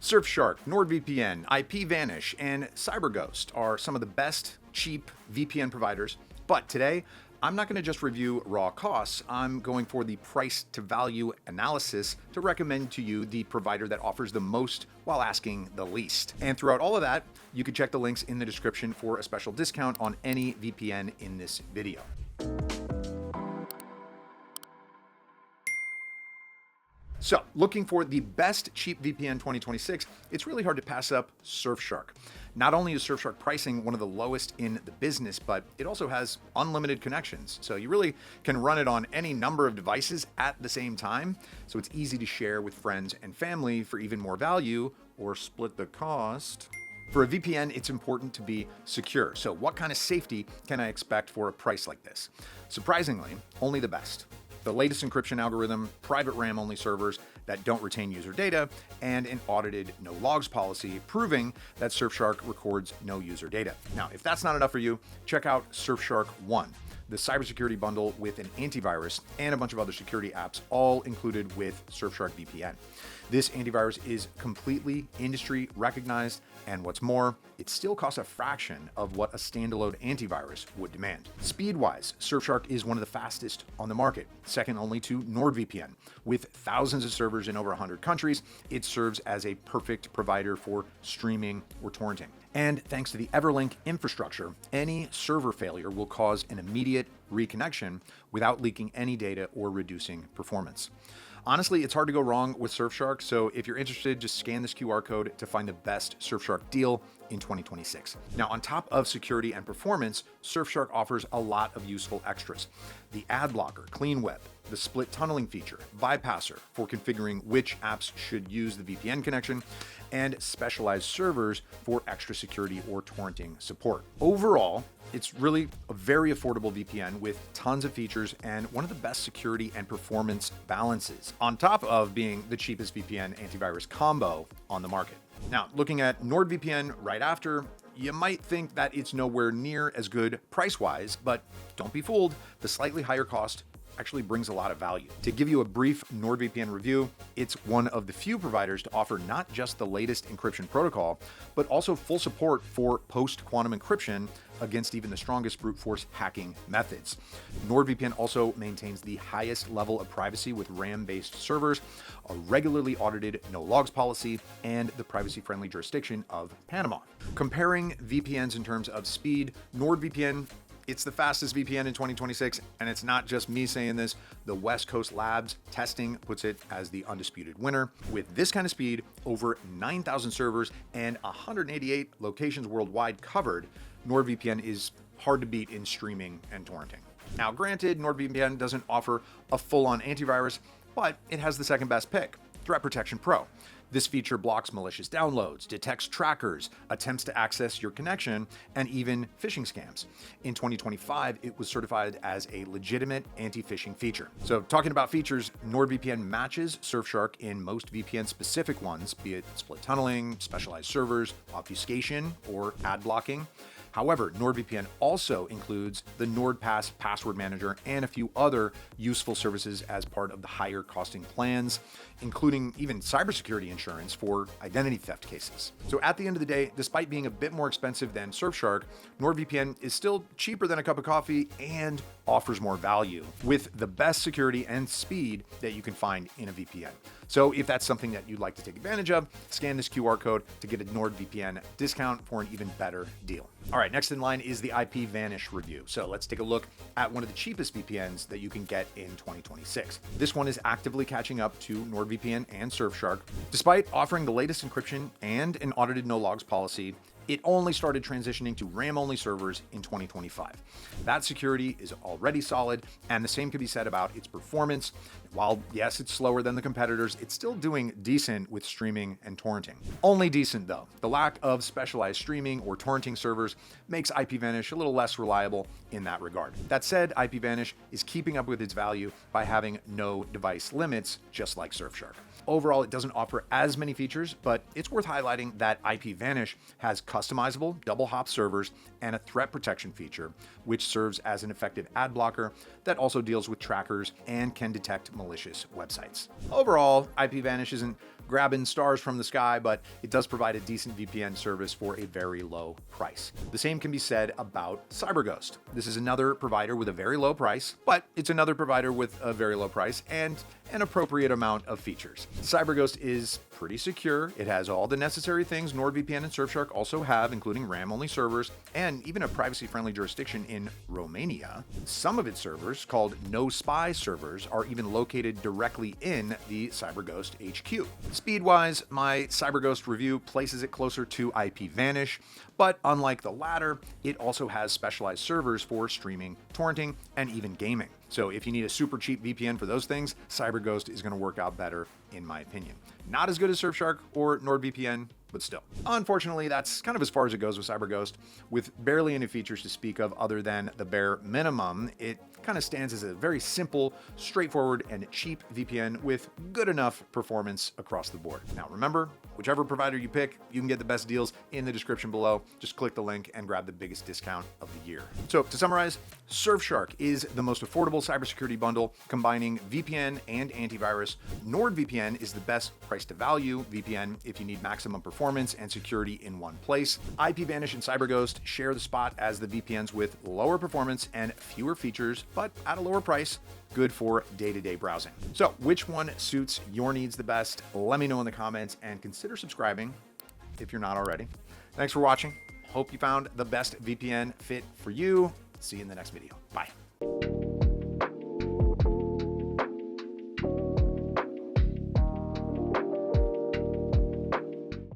Surfshark, NordVPN, IPVanish, and CyberGhost are some of the best cheap VPN providers. But today, I'm not going to just review raw costs. I'm going for the price to value analysis to recommend to you the provider that offers the most while asking the least. And throughout all of that, you can check the links in the description for a special discount on any VPN in this video. So, looking for the best cheap VPN 2026, it's really hard to pass up Surfshark. Not only is Surfshark pricing one of the lowest in the business, but it also has unlimited connections. So you really can run it on any number of devices at the same time. So it's easy to share with friends and family for even more value or split the cost. For a VPN, it's important to be secure. So what kind of safety can I expect for a price like this? Surprisingly, only the best. The latest encryption algorithm, private RAM-only servers that don't retain user data, and an audited no logs policy proving that Surfshark records no user data. Now, if that's not enough for you, check out Surfshark One, the cybersecurity bundle with an antivirus and a bunch of other security apps, all included with Surfshark VPN. This antivirus is completely industry recognized, and what's more, it still costs a fraction of what a standalone antivirus would demand. Speed-wise, Surfshark is one of the fastest on the market, second only to NordVPN. With thousands of servers in over 100 countries, it serves as a perfect provider for streaming or torrenting. And thanks to the Everlink infrastructure, any server failure will cause an immediate reconnection without leaking any data or reducing performance. Honestly, it's hard to go wrong with Surfshark, so if you're interested, just scan this QR code to find the best Surfshark deal in 2026. Now, on top of security and performance, Surfshark offers a lot of useful extras. The ad blocker, Clean Web, the split tunneling feature, bypasser for configuring which apps should use the VPN connection, and specialized servers for extra security or torrenting support. Overall, it's really a very affordable VPN with tons of features and one of the best security and performance balances, on top of being the cheapest VPN antivirus combo on the market. Now, looking at NordVPN right after, you might think that it's nowhere near as good price-wise, but don't be fooled, the slightly higher cost actually brings a lot of value. To give you a brief NordVPN review, it's one of the few providers to offer not just the latest encryption protocol, but also full support for post-quantum encryption against even the strongest brute force hacking methods. NordVPN also maintains the highest level of privacy with RAM-based servers, a regularly audited no logs policy, and the privacy-friendly jurisdiction of Panama. Comparing VPNs in terms of speed, NordVPN, it's the fastest VPN in 2026, and it's not just me saying this. The West Coast Labs testing puts it as the undisputed winner. With this kind of speed, over 9,000 servers and 188 locations worldwide covered, NordVPN is hard to beat in streaming and torrenting. Now, granted, NordVPN doesn't offer a full-on antivirus, but it has the second best pick, Threat Protection Pro. This feature blocks malicious downloads, detects trackers, attempts to access your connection, and even phishing scams. In 2025, it was certified as a legitimate anti-phishing feature. So talking about features, NordVPN matches Surfshark in most VPN-specific ones, be it split tunneling, specialized servers, obfuscation, or ad blocking. However, NordVPN also includes the NordPass password manager and a few other useful services as part of the higher costing plans, including even cybersecurity insurance for identity theft cases. So at the end of the day, despite being a bit more expensive than Surfshark, NordVPN is still cheaper than a cup of coffee and offers more value with the best security and speed that you can find in a VPN. So if that's something that you'd like to take advantage of, scan this QR code to get a NordVPN discount for an even better deal. All right, next in line is the IPVanish review. So let's take a look at one of the cheapest VPNs that you can get in 2026. This one is actively catching up to NordVPN and Surfshark. Despite offering the latest encryption and an audited no logs policy, it only started transitioning to RAM-only servers in 2025. That security is already solid, and the same can be said about its performance. While, yes, it's slower than the competitors, it's still doing decent with streaming and torrenting. Only decent, though. The lack of specialized streaming or torrenting servers makes IPVanish a little less reliable in that regard. That said, IPVanish is keeping up with its value by having no device limits, just like Surfshark. Overall, it doesn't offer as many features, but it's worth highlighting that IPVanish has customizable double hop servers and a threat protection feature, which serves as an effective ad blocker that also deals with trackers and can detect malicious websites. Overall, IPVanish isn't grabbing stars from the sky, but it does provide a decent VPN service for a very low price. The same can be said about CyberGhost. This is another provider with a very low price, but it's another provider with a very low price and an appropriate amount of features. CyberGhost is pretty secure. It has all the necessary things NordVPN and Surfshark also have, including RAM-only servers and even a privacy-friendly jurisdiction in Romania. Some of its servers, called no spy servers, are even located directly in the CyberGhost HQ. Speed-wise, my CyberGhost review places it closer to IPVanish, but unlike the latter, it also has specialized servers for streaming, torrenting, and even gaming. So if you need a super cheap VPN for those things, CyberGhost is going to work out better, in my opinion. Not as good as Surfshark or NordVPN, but still. Unfortunately, that's kind of as far as it goes with CyberGhost. With barely any features to speak of other than the bare minimum, it kind of stands as a very simple, straightforward, and cheap VPN with good enough performance across the board. Now remember, whichever provider you pick, you can get the best deals in the description below. Just click the link and grab the biggest discount of the year. So to summarize, Surfshark is the most affordable cybersecurity bundle combining VPN and antivirus. NordVPN is the best price to value VPN if you need maximum performance and security in one place. IPVanish and CyberGhost share the spot as the VPNs with lower performance and fewer features, but at a lower price, good for day-to-day browsing. So which one suits your needs the best? Let me know in the comments and consider subscribing if you're not already. Thanks for watching. Hope you found the best VPN fit for you. See you in the next video. Bye.